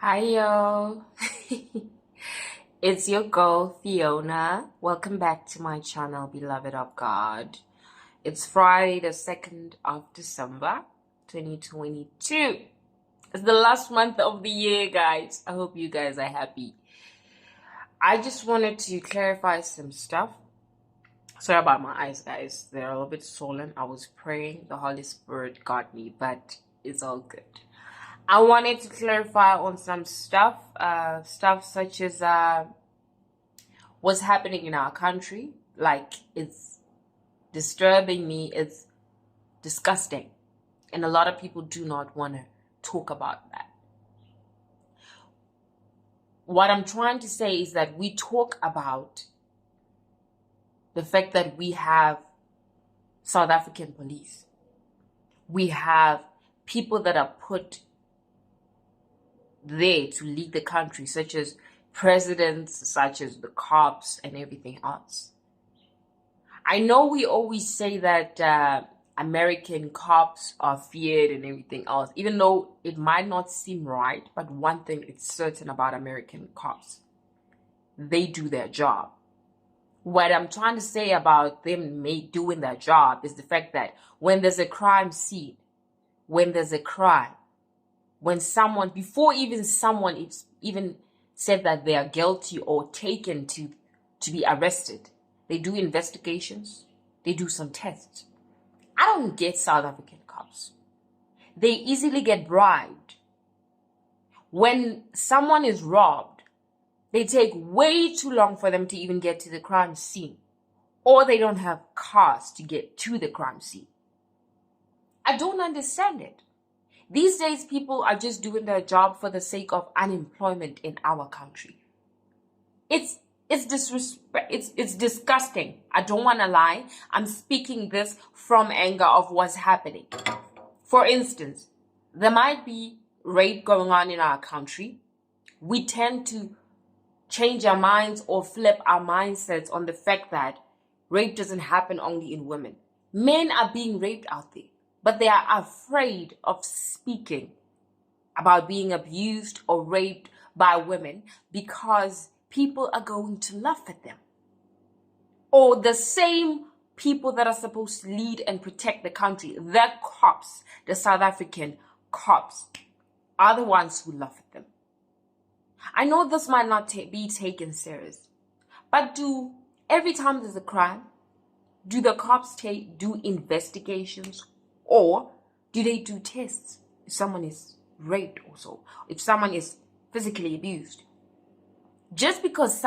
Hi, yo. It's your girl, Fiona. Welcome back to my channel, Beloved of God. It's Friday, the 2nd of December, 2022. It's the last month of the year, guys. I hope you guys are happy. I just wanted to clarify some stuff. Sorry about my eyes, guys. They're a little bit swollen. I was praying. The Holy Spirit got me, but it's all good. I wanted to clarify on some stuff, such as what's happening in our country. Like, it's disturbing me, it's disgusting. And a lot of people do not want to talk about that. What I'm trying to say is that we talk about the fact that we have South African police. We have people that are put there to lead the country, such as presidents, such as the cops, and everything else. I know we always say that American cops are feared and everything else, even though it might not seem right, but one thing is certain about American cops: they do their job. What I'm trying to say about them doing their job is the fact that when there's a crime scene, when there's a crime, when someone, before even someone is even said that they are guilty or taken to be arrested, they do investigations, they do some tests. I don't get South African cops. They easily get bribed. When someone is robbed, they take way too long for them to even get to the crime scene, or they don't have cars to get to the crime scene. I don't understand it. These days, people are just doing their job for the sake of unemployment in our country. It's disrespect. It's disgusting. I don't want to lie. I'm speaking this from anger of what's happening. For instance, there might be rape going on in our country. We tend to change our minds or flip our mindsets on the fact that rape doesn't happen only in women. Men are being raped out there, but they are afraid of speaking about being abused or raped by women because people are going to laugh at them. Or the same people that are supposed to lead and protect the country, the cops, the South African cops, are the ones who laugh at them. I know this might not be taken serious, but every time there's a crime, do the cops do investigations, or do they do tests if someone is raped or so, if someone is physically abused? Just because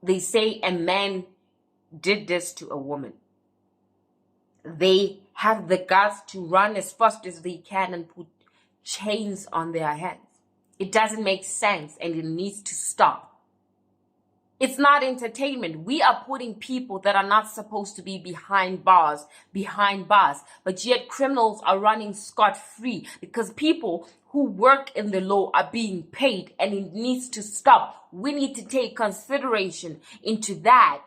they say a man did this to a woman, they have the guts to run as fast as they can and put chains on their hands. It doesn't make sense, and it needs to stop. It's not entertainment. We are putting people that are not supposed to be behind bars, but yet criminals are running scot-free because people who work in the law are being paid, and it needs to stop. We need to take consideration into that.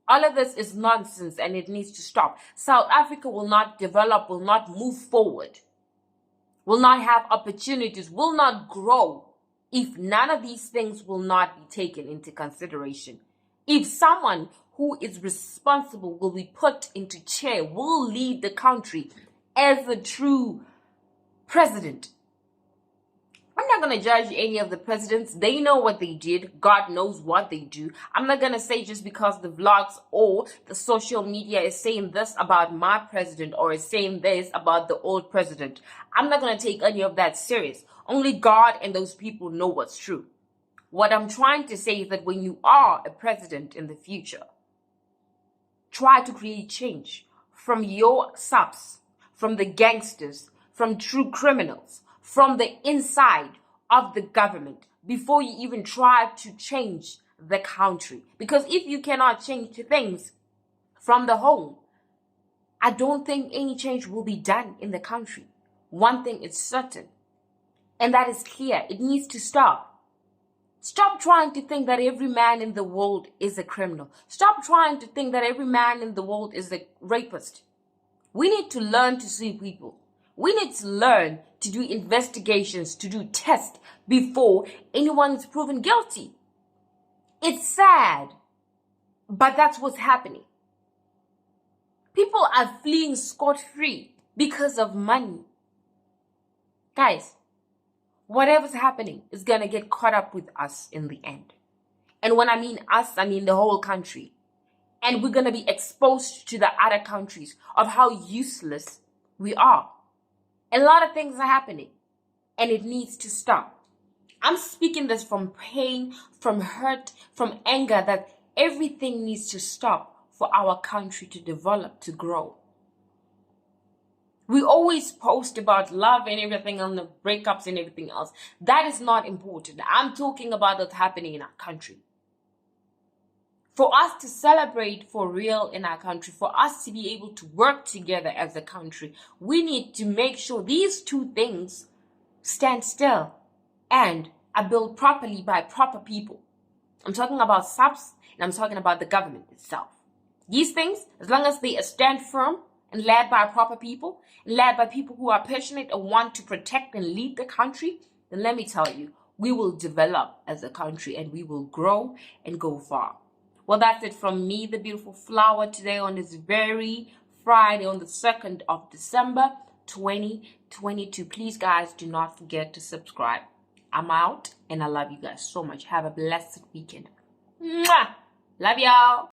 All of this is nonsense, and it needs to stop. South Africa will not develop, will not move forward, will not have opportunities, will not grow if none of these things will not be taken into consideration. If someone who is responsible will be put into chair, will lead the country as a true president. I'm not going to judge any of the presidents. They know what they did. God knows what they do. I'm not going to say just because the vlogs or the social media is saying this about my president or is saying this about the old president. I'm not going to take any of that serious. Only God and those people know what's true. What I'm trying to say is that when you are a president in the future, try to create change from your subs, from the gangsters, from true criminals, from the inside of the government, before you even try to change the country. Because if you cannot change things from the home, I don't think any change will be done in the country. One thing is certain, and that is clear. It needs to stop. Stop trying to think that every man in the world is a criminal. Stop trying to think that every man in the world is a rapist. We need to learn to see people. We need to learn to do investigations, to do tests before anyone is proven guilty. It's sad, but that's what's happening. People are fleeing scot-free because of money. Guys, whatever's happening is going to get caught up with us in the end. And when I mean us, I mean the whole country. And we're going to be exposed to the other countries of how useless we are. A lot of things are happening, and it needs to stop. I'm speaking this from pain, from hurt, from anger, that everything needs to stop for our country to develop, to grow. We always post about love and everything and the breakups and everything else. That is not important. I'm talking about what's happening in our country. For us to celebrate for real in our country, for us to be able to work together as a country, we need to make sure these two things stand still and are built properly by proper people. I'm talking about SAPS and I'm talking about the government itself. These things, as long as they stand firm and led by proper people, and led by people who are passionate and want to protect and lead the country, then let me tell you, we will develop as a country and we will grow and go far. Well, that's it from me, the beautiful flower, today on this very Friday, on the 2nd of December, 2022. Please, guys, do not forget to subscribe. I'm out, and I love you guys so much. Have a blessed weekend. Mwah! Love y'all.